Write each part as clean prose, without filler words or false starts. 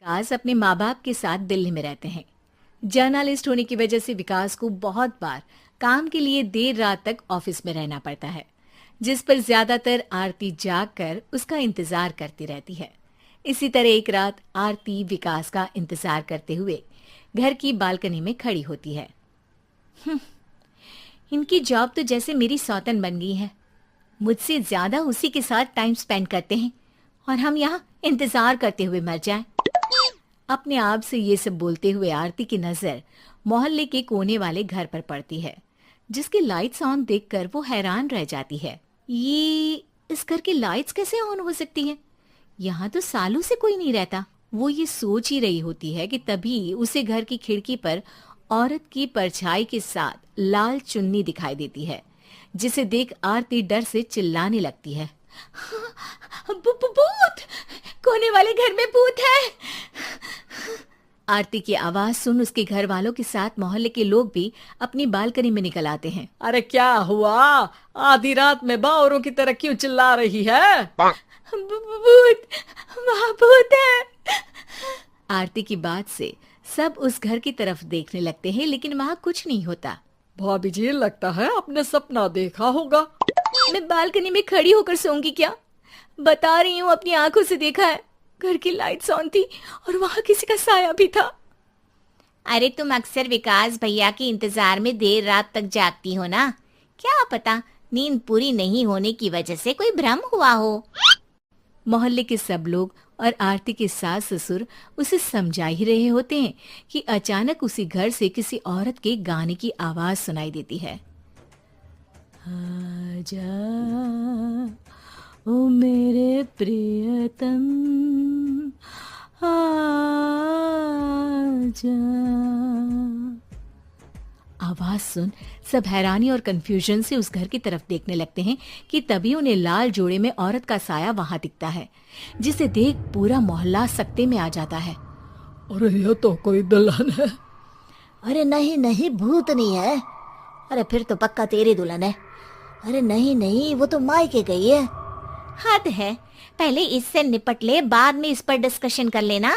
विकास अपने माँ बाप के साथ दिल्ली में रहते हैं। जर्नलिस्ट होने की वजह से विकास को बहुत बार काम के लिए देर रात तक ऑफिस में रहना पड़ता है, जिस पर ज्यादातर आरती जाग कर उसका इंतजार करती रहती है। इसी तरह एक रात आरती विकास का इंतजार करते हुए घर की बालकनी में खड़ी होती है। इनकी जॉब तो जैसे मेरी सौतन बन गई है। मुझसे ज्यादा उसी के साथ टाइम स्पेंड करते हैं और हम यहाँ इंतजार करते हुए मर जाएं। अपने आप से ये सब बोलते हुए आरती की नजर मोहल्ले के कोने वाले घर पर पड़ती है, जिसकी लाइट्स ऑन देखकर वो हैरान रह जाती है। ये इस घर की लाइट्स कैसे ऑन हो सकती हैं? यहाँ तो सालों से कोई नहीं रहता। वो ये सोच ही रही होती है कि तभी उसे घर की खिड़की पर औरत की परछाई के साथ लाल चुन्नी दिखाई देती है, जिसे देख आरती डर से चिल्लाने लगती है। भूत! कोने वाले घर में भूत है! आरती की आवाज सुन उसके घर वालों के साथ मोहल्ले के लोग भी अपनी बालकनी में निकल आते हैं। अरे क्या हुआ? आधी रात में बावरों की तरह क्यों चिल्ला रही है? भूत! वहाँ भूत है! आरती की बात से सब उस घर की तरफ देखने लगते हैं, लेकिन वहाँ कुछ नहीं होता। भाभी जी, लगता है आपने सपना देखा होगा। मैं बालकनी में खड़ी होकर सोऊंगी क्या? बता रही हूँ, अपनी आंखों से देखा है। घर की लाइट्स ऑन थी और वहाँ किसी का साया भी था। अरे तुम अक्सर विकास भैया के इंतजार में देर रात तक जागती हो ना? क्या पता नींद पूरी नहीं होने की वजह से कोई भ्रम हुआ हो। मोहल्ले के सब लोग और आरती के सास ससुर उसे समझा ही रहे होते हैं कि अचानक उसी घर से किसी औरत के गाने की आवाज सुनाई देती है। आजा ओ मेरे प्रियतम, आजा। आवाज सुन सब हैरानी और कंफ्यूजन से उस घर की तरफ देखने लगते हैं कि तभी उन्हें लाल जोड़े में औरत का साया वहां दिखता है, जिसे देख पूरा मोहल्ला सकते में आ जाता है। अरे ये तो कोई दुल्हन है। अरे नहीं नहीं, भूत नहीं है। अरे फिर तो पक्का तेरी दुल्हन है। अरे नहीं नहीं, वो तो मायके गई है। हद है, पहले इससे निपट ले, बाद में इस पर डिस्कशन कर लेना।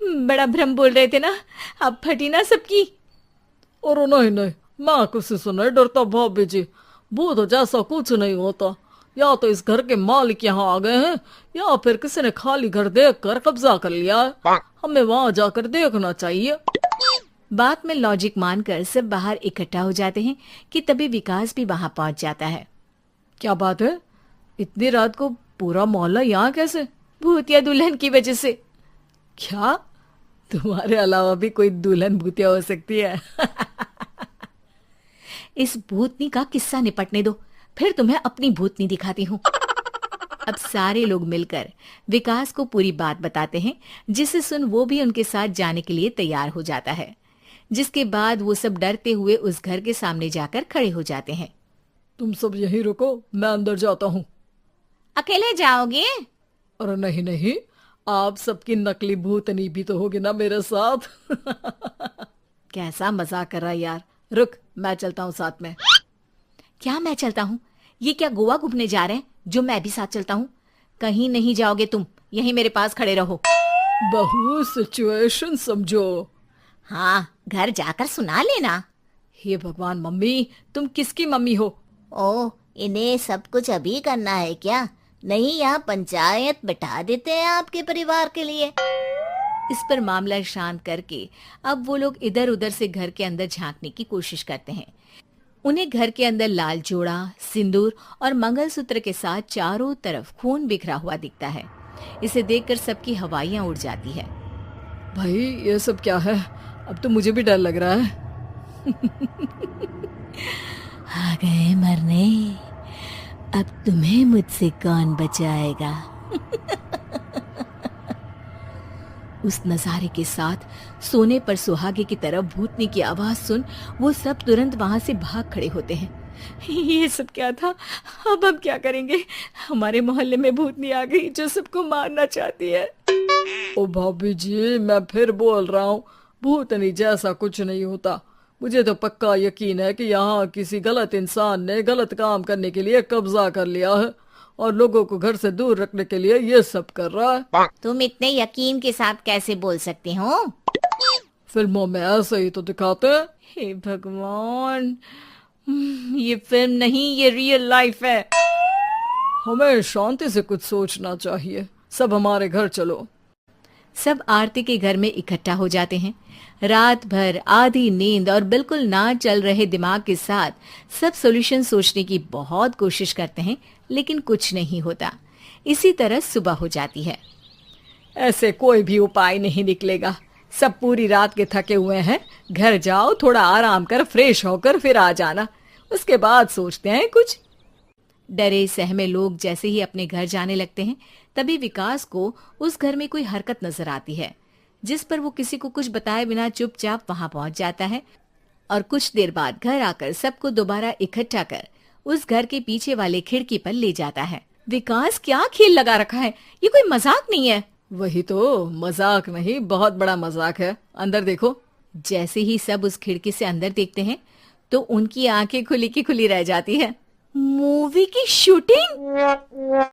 बड़ा भ्रम बोल रहे थे ना, अब फटी ना सबकी। और नहीं नहीं, मैं किसी से नहीं डरता भाभी जी। भूत जैसा कुछ नहीं होता। या तो इस घर के मालिक यहाँ आ गए हैं, या फिर किसी ने खाली घर देखकर कब्जा कर लिया है। हमें वहां जाकर देखना चाहिए। बात में लॉजिक मानकर सब बाहर इकट्ठा हो जाते हैं कि तभी विकास भी वहां पहुंच जाता है। क्या बात है? इतनी रात को पूरा मोहल्ला यहाँ कैसे? भूतिया दुल्हन की वजह से। क्या तुम्हारे अलावा भी कोई दुल्हन भूतिया हो सकती है? इस भूतनी का किस्सा निपटने दो, फिर तुम्हें अपनी भूतनी दिखाती हूँ। अब सारे लोग मिलकर विकास को पूरी बात बताते हैं, जिसे सुन वो भी उनके साथ जाने के लिए तैयार हो जाता है। जिसके बाद वो सब डरते हुए उस घर के सामने जाकर खड़े हो जाते हैं। तुम सब यहीं रुको, मैं अंदर जाता हूँ। अकेले जाओगे? अरे नहीं नहीं, आप सबकी नकली भूतनी भी तो होगी ना मेरे साथ। कैसा मजाक कर रहा है यार। रुक, मैं चलता हूँ साथ में। क्या मैं चलता हूँ? ये क्या गोवा घूमने जा रहे हैं जो मैं भी साथ चलता हूँ? कहीं नहीं जाओगे तुम, यहीं मेरे पास खड़े रहो। बहू, सिचुएशन समझो। हाँ, घर जाकर सुना लेना। हे भगवान, मम्मी तुम किसकी मम्मी हो? ओ, इन्हें सब कुछ अभी करना है क्या? नहीं, यहाँ पंचायत बिठा देते हैं आपके परिवार के लिए। इस पर मामला शांत करके अब वो लोग इधर उधर से घर के अंदर झांकने की कोशिश करते हैं। उन्हें घर के अंदर लाल जोड़ा, सिंदूर और मंगलसूत्र के साथ चारों तरफ खून बिखरा हुआ दिखता है। इसे देखकर सबकी हवाइयां उड़ जाती है। भाई ये सब क्या है? अब तो मुझे भी डर लग रहा है। आ गए मरने, अब तुम्हें मुझसे कौन बचाएगा? उस नजारे के साथ सोने पर सुहागे की तरफ भूतनी की आवाज सुन वो सब तुरंत वहां से भाग खड़े होते हैं। ये सब क्या था? अब हम क्या करेंगे? हमारे मोहल्ले में भूतनी आ गई जो सबको मारना चाहती है। ओ भाभी जी, मैं फिर बोल रहा हूँ, भूतनी जैसा कुछ नहीं होता। मुझे तो पक्का यकीन है कि यहाँ किसी गलत इंसान ने गलत काम करने के लिए कब्जा कर लिया है और लोगों को घर से दूर रखने के लिए ये सब कर रहा है। तुम इतने यकीन के साथ कैसे बोल सकते हो? फिल्मों में ऐसे ही तो दिखाते हैं। हे भगवान, ये फिल्म नहीं, ये रियल लाइफ है। हमें शांति से कुछ सोचना चाहिए। सब हमारे घर चलो। सब आरती के घर में इकट्ठा हो जाते हैं। रात भर आधी नींद और बिल्कुल ना चल रहे दिमाग के साथ सब सॉल्यूशन सोचने की बहुत कोशिश करते हैं, लेकिन कुछ नहीं होता। इसी तरह सुबह हो जाती है। ऐसे कोई भी उपाय नहीं निकलेगा। सब पूरी रात के थके हुए हैं। घर जाओ, थोड़ा आराम कर, फ्रेश होकर फिर आ जाना, उसके बाद सोचते हैं कुछ। डरे सहमे लोग जैसे ही अपने घर जाने लगते हैं, तभी विकास को उस घर में कोई हरकत नजर आती है, जिस पर वो किसी को कुछ बताए बिना चुपचाप वहां पहुंच जाता है और कुछ देर बाद घर आकर सबको दोबारा इकट्ठा कर उस घर के पीछे वाले खिड़की पर ले जाता है। विकास, क्या खेल लगा रखा है? ये कोई मजाक नहीं है। वही तो, मजाक नहीं, बहुत बड़ा मजाक है। अंदर देखो। जैसे ही सब उस खिड़की से अंदर देखते हैं तो उनकी आंखें खुली की खुली रह जाती है। मूवी की शूटिंग!